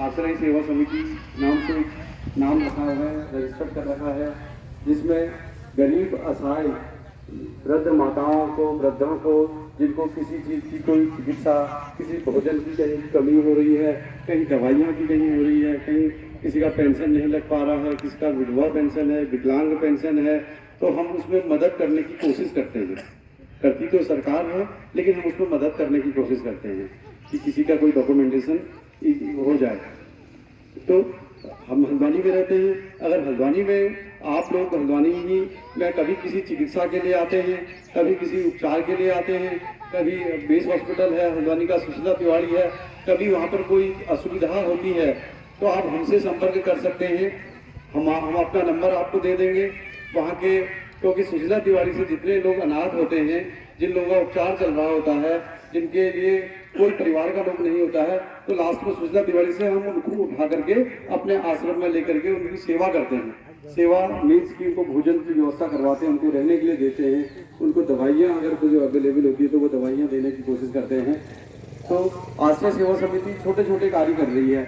आश्रय सेवा समिति नाम से नाम रखा है, रजिस्टर कर रखा है, जिसमें गरीब असहाय वृद्ध माताओं को, वृद्धों को, जिनको किसी चीज़ की कोई चिकित्सा, किसी भोजन की कहीं कमी हो रही है, कहीं दवाइयों की कमी हो रही है, कहीं किसी का पेंशन नहीं लग पा रहा है, किसी का विधवा पेंशन है, विकलांग पेंशन है, तो हम उसमें मदद करने की कोशिश करते हैं। करती तो सरकार है, लेकिन हम उसमें मदद करने की कोशिश करते हैं कि किसी का कोई डॉक्यूमेंटेशन हो जाए। तो हम हल्द्वानी में रहते हैं, अगर हल्द्वानी में आप लोग हल्द्वानी ही में कभी किसी चिकित्सा के लिए आते हैं, कभी किसी उपचार के लिए आते हैं, कभी बेस हॉस्पिटल है हल्द्वानी का, सुशीला तिवारी है, कभी वहाँ पर कोई असुविधा होती है, तो आप हमसे संपर्क कर सकते हैं। हम अपना नंबर आपको दे देंगे वहाँ के, क्योंकि सुशीला तिवारी से जितने लोग अनाथ होते हैं, जिन लोगों का उपचार चल रहा होता है, जिनके लिए कोई परिवार का लोग नहीं होता है, तो लास्ट में सुशीला तिवारी से हम उनको उठा करके अपने आश्रम में लेकर के उनकी सेवा करते हैं। सेवा मीन्स की उनको भोजन की व्यवस्था करवाते हैं, उनको रहने के लिए देते हैं, उनको दवाइयाँ अगर कोई अवेलेबल होती है तो वो दवाइयाँ देने की कोशिश करते हैं। तो आश्रय सेवा समिति छोटे छोटे कार्य कर रही है,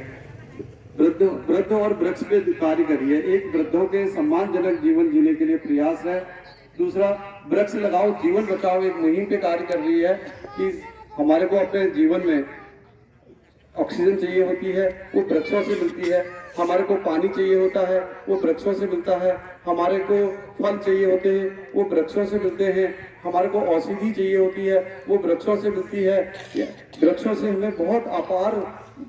वृद्ध और वृक्ष पे कार्य कर रही है। एक, वृद्धों के सम्मानजनक जीवन जीने के लिए प्रयास है। दूसरा, वृक्ष लगाओ जीवन बचाओ एक मुहिम पे कार्य कर रही है कि हमारे को अपने जीवन में ऑक्सीजन चाहिए होती है, वो वृक्षों से मिलती है। हमारे को पानी चाहिए होता है, वो वृक्षों से मिलता है। हमारे को फल चाहिए होते हैं, वो वृक्षों से मिलते हैं। हमारे को औषधि चाहिए होती है, वो वृक्षों से मिलती है। वृक्षों से हमें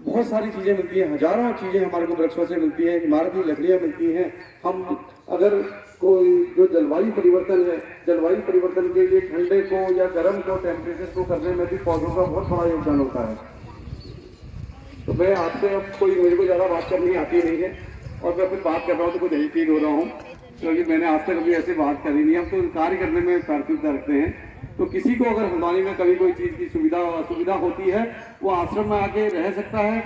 बहुत सारी चीज़ें मिलती हैं, हजारों चीज़ें हमारे को वृक्षों से मिलती हैं। इमारती लकड़ियाँ मिलती हैं। हम अगर कोई जो जलवायु परिवर्तन है, जलवायु परिवर्तन के लिए ठंडे को या गर्म को, टेम्परेचर को करने में भी पौधों का बहुत बड़ा योगदान होता है। तो मैं आपसे अब मेरे को ज़्यादा बात करनी आती नहीं है, और मैं फिर बात कर रहा हूँ तो कुछ यही फील हो रहा हूँ, क्योंकि मैंने आज तक कभी ऐसे बात करी नहीं। हम तो कार्य करने में प्राथमिकता रखते हैं। तो किसी को अगर हल्द्वानी में कभी कोई चीज़ की सुविधा असुविधा होती है, वो आश्रम में आके रह सकता है।